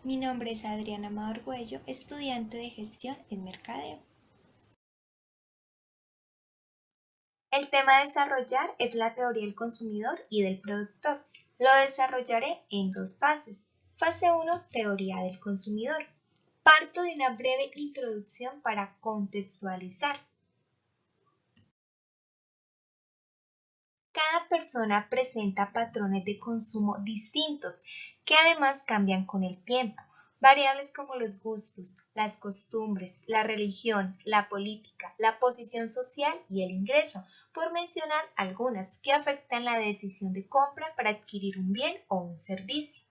Mi nombre es Adriana Argüello, estudiante de Gestión en Mercadeo. El tema a desarrollar es la teoría del consumidor y del productor. Lo desarrollaré en dos fases. Fase 1, teoría del consumidor. Parto de una breve introducción para contextualizar. Cada persona presenta patrones de consumo distintos que además cambian con el tiempo. Variables como los gustos, las costumbres, la religión, la política, la posición social y el ingreso, por mencionar algunas que afectan la decisión de compra para adquirir un bien o un servicio.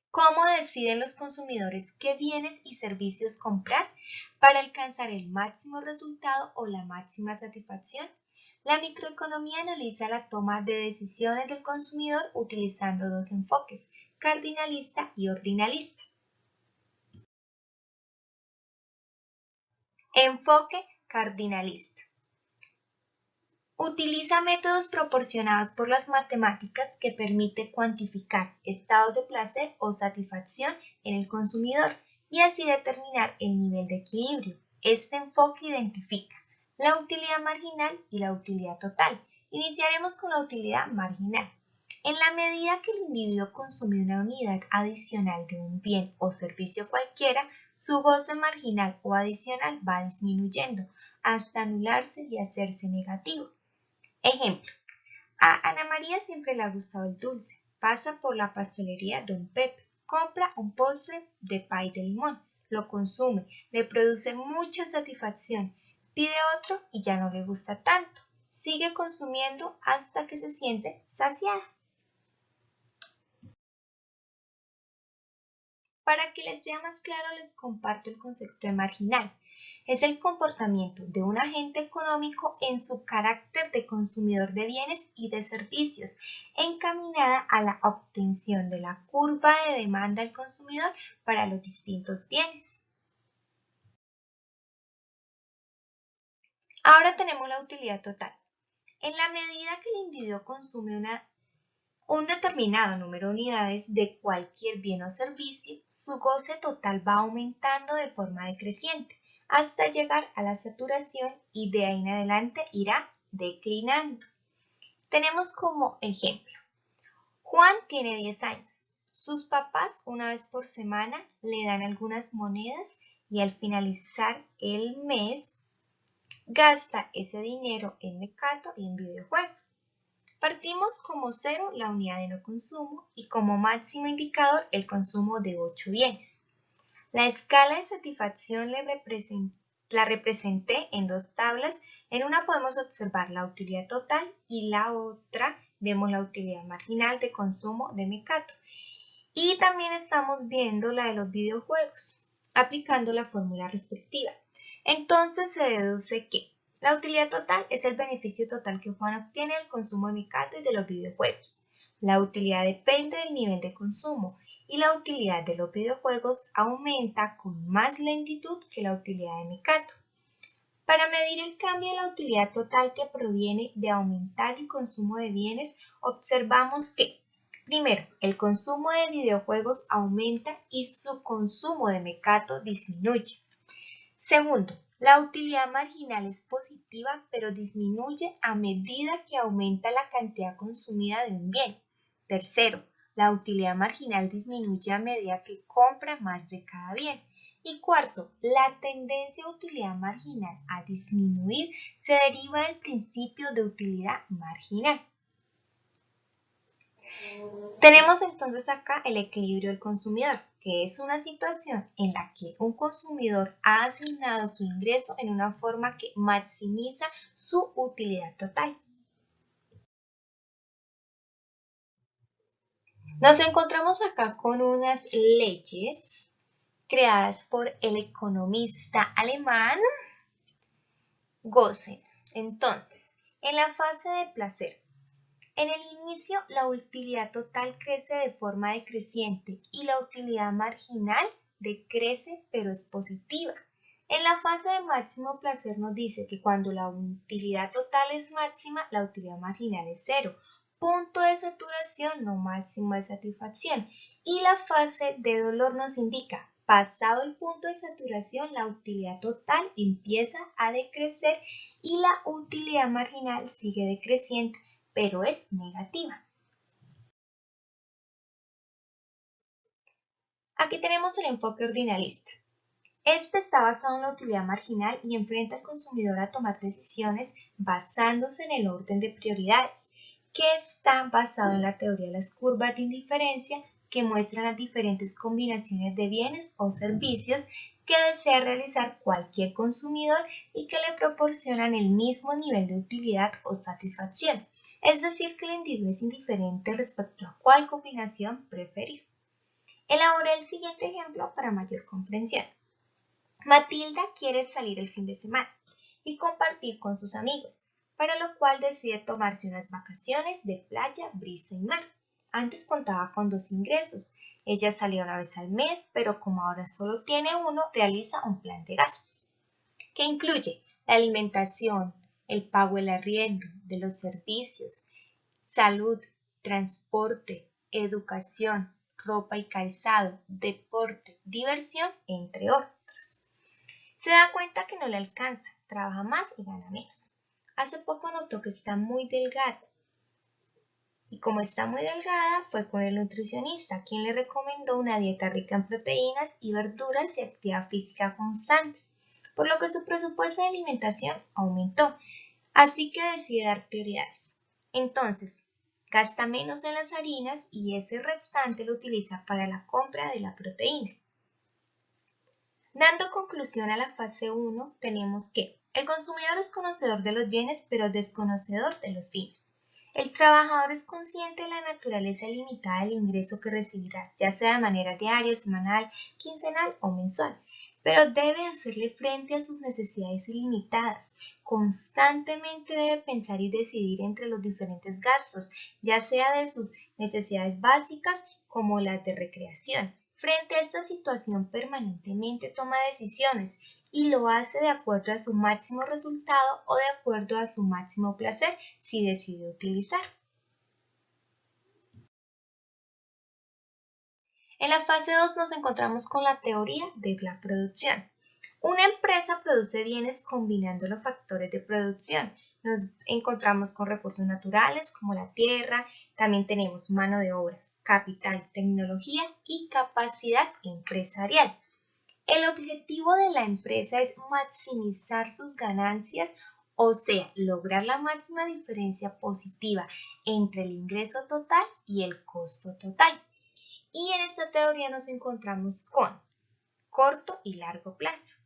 ¿Cómo deciden los consumidores qué bienes y servicios comprar para alcanzar el máximo resultado o la máxima satisfacción? La microeconomía analiza la toma de decisiones del consumidor utilizando dos enfoques, cardinalista y ordinalista. Enfoque cardinalista. Utiliza métodos proporcionados por las matemáticas que permite cuantificar estados de placer o satisfacción en el consumidor y así determinar el nivel de equilibrio. Este enfoque identifica la utilidad marginal y la utilidad total. Iniciaremos con la utilidad marginal. En la medida que el individuo consume una unidad adicional de un bien o servicio cualquiera, su goce marginal o adicional va disminuyendo hasta anularse y hacerse negativo. Ejemplo, a Ana María siempre le ha gustado el dulce. Pasa por la pastelería Don Pepe, compra un postre de pay de limón, lo consume, le produce mucha satisfacción, pide otro y ya no le gusta tanto. Sigue consumiendo hasta que se siente saciada. Para que les sea más claro, les comparto el concepto de marginal. Es el comportamiento de un agente económico en su carácter de consumidor de bienes y de servicios, encaminada a la obtención de la curva de demanda del consumidor para los distintos bienes. Ahora tenemos la utilidad total. En la medida que el individuo consume un determinado número de unidades de cualquier bien o servicio, su goce total va aumentando de forma decreciente hasta llegar a la saturación y de ahí en adelante irá declinando. Tenemos como ejemplo, Juan tiene 10 años. Sus papás una vez por semana le dan algunas monedas y al finalizar el mes gasta ese dinero en Mecato y en videojuegos. Partimos como cero la unidad de no consumo y como máximo indicador el consumo de 8 bienes. La escala de satisfacción la representé en dos tablas. En una podemos observar la utilidad total y la otra vemos la utilidad marginal de consumo de Mecato. Y también estamos viendo la de los videojuegos, aplicando la fórmula respectiva. Entonces se deduce que la utilidad total es el beneficio total que Juan obtiene del consumo de Mecato y de los videojuegos. La utilidad depende del nivel de consumo y la utilidad de los videojuegos aumenta con más lentitud que la utilidad de Mecato. Para medir el cambio de la utilidad total que proviene de aumentar el consumo de bienes, observamos que, primero, el consumo de videojuegos aumenta y su consumo de Mecato disminuye. Segundo, la utilidad marginal es positiva, pero disminuye a medida que aumenta la cantidad consumida de un bien. Tercero, la utilidad marginal disminuye a medida que compra más de cada bien. Y cuarto, la tendencia a utilidad marginal a disminuir se deriva del principio de utilidad marginal. Tenemos entonces acá el equilibrio del consumidor, que es una situación en la que un consumidor ha asignado su ingreso en una forma que maximiza su utilidad total. Nos encontramos acá con unas leyes creadas por el economista alemán Gossen. Entonces, en la fase de placer, en el inicio la utilidad total crece de forma decreciente y la utilidad marginal decrece pero es positiva. En la fase de máximo placer nos dice que cuando la utilidad total es máxima, la utilidad marginal es cero. punto de saturación, no máximo de satisfacción. Y la fase de dolor nos indica, pasado el punto de saturación, la utilidad total empieza a decrecer y la utilidad marginal sigue decreciente, pero es negativa. Aquí tenemos el enfoque ordinalista. Este está basado en la utilidad marginal y enfrenta al consumidor a tomar decisiones basándose en el orden de prioridades, que está basado en la teoría de las curvas de indiferencia que muestran las diferentes combinaciones de bienes o servicios que desea realizar cualquier consumidor y que le proporcionan el mismo nivel de utilidad o satisfacción. Es decir, que el individuo es indiferente respecto a cuál combinación preferir. Elabore el siguiente ejemplo para mayor comprensión. Matilda quiere salir el fin de semana y compartir con sus amigos, para lo cual decide tomarse unas vacaciones de playa, brisa y mar. Antes contaba con 2 ingresos. Ella salía una vez al mes, pero como ahora solo tiene uno, realiza un plan de gastos, que incluye la alimentación, el pago del arriendo, de los servicios, salud, transporte, educación, ropa y calzado, deporte, diversión, entre otros. Se da cuenta que no le alcanza, trabaja más y gana menos. Hace poco notó que está muy delgada. Y como está muy delgada, fue con el nutricionista, quien le recomendó una dieta rica en proteínas y verduras y actividad física constantes, por lo que su presupuesto de alimentación aumentó. Así que decide dar prioridades. Entonces, gasta menos en las harinas y ese restante lo utiliza para la compra de la proteína. Dando conclusión a la fase 1, tenemos que el consumidor es conocedor de los bienes, pero desconocedor de los fines. El trabajador es consciente de la naturaleza limitada del ingreso que recibirá, ya sea de manera diaria, semanal, quincenal o mensual, pero debe hacerle frente a sus necesidades ilimitadas. Constantemente debe pensar y decidir entre los diferentes gastos, ya sea de sus necesidades básicas como las de recreación. Frente a esta situación permanentemente toma decisiones y lo hace de acuerdo a su máximo resultado o de acuerdo a su máximo placer si decide utilizar. En la fase 2 nos encontramos con la teoría de la producción. Una empresa produce bienes combinando los factores de producción. Nos encontramos con recursos naturales como la tierra, también tenemos mano de obra, capital, tecnología y capacidad empresarial. El objetivo de la empresa es maximizar sus ganancias, o sea, lograr la máxima diferencia positiva entre el ingreso total y el costo total. Y en esta teoría nos encontramos con corto y largo plazo.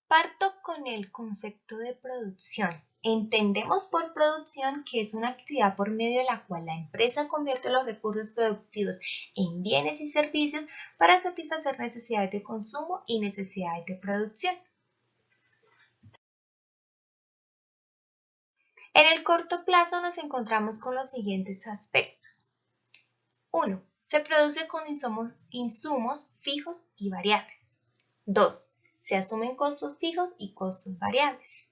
Parto con el concepto de producción. Entendemos por producción que es una actividad por medio de la cual la empresa convierte los recursos productivos en bienes y servicios para satisfacer necesidades de consumo y necesidades de producción. En el corto plazo nos encontramos con los siguientes aspectos. 1. Se produce con insumos fijos y variables. 2. Se asumen costos fijos y costos variables.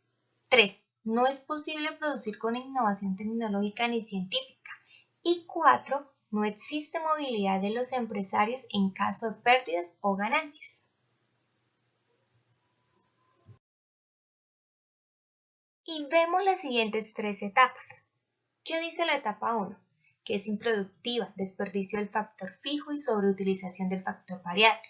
3. No es posible producir con innovación tecnológica ni científica. Y 4. No existe movilidad de los empresarios en caso de pérdidas o ganancias. Y vemos las siguientes 3 etapas. ¿Qué dice la etapa 1? Que es improductiva, desperdicio del factor fijo y sobreutilización del factor variable.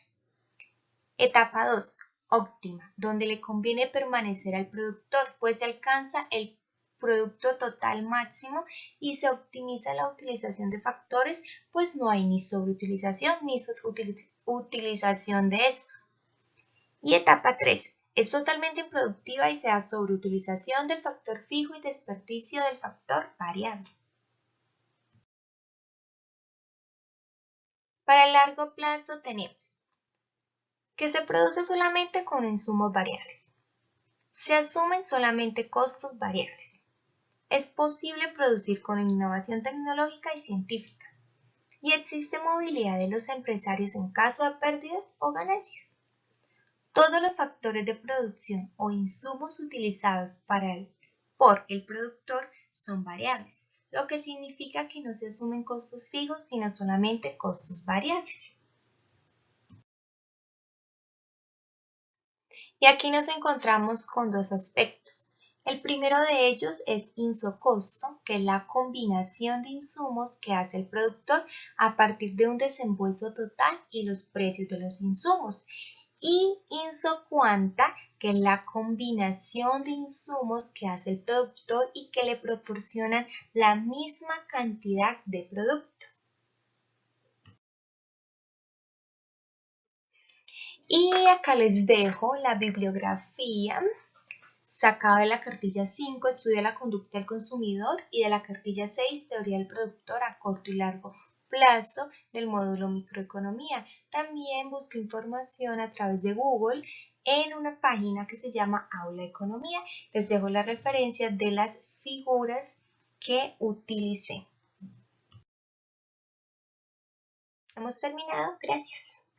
Etapa 2. Óptima, donde le conviene permanecer al productor, pues se alcanza el producto total máximo y se optimiza la utilización de factores, pues no hay ni sobreutilización ni utilización de estos. Y etapa 3. Es totalmente improductiva y se da sobreutilización del factor fijo y desperdicio del factor variable. Para el largo plazo tenemos que se produce solamente con insumos variables. Se asumen solamente costos variables. Es posible producir con innovación tecnológica y científica. Y existe movilidad de los empresarios en caso de pérdidas o ganancias. Todos los factores de producción o insumos utilizados para el por el productor son variables, lo que significa que no se asumen costos fijos, sino solamente costos variables. Y aquí nos encontramos con dos aspectos. El primero de ellos es insocosto, que es la combinación de insumos que hace el productor a partir de un desembolso total y los precios de los insumos. Y insocuanta, que es la combinación de insumos que hace el productor y que le proporcionan la misma cantidad de producto. Y acá les dejo la bibliografía sacada de la cartilla 5, estudio de la conducta del consumidor, y de la cartilla 6, teoría del productor a corto y largo plazo, del módulo microeconomía. También busqué información a través de Google en una página que se llama Aula Economía. Les dejo la referencia de las figuras que utilicé. Hemos terminado. Gracias.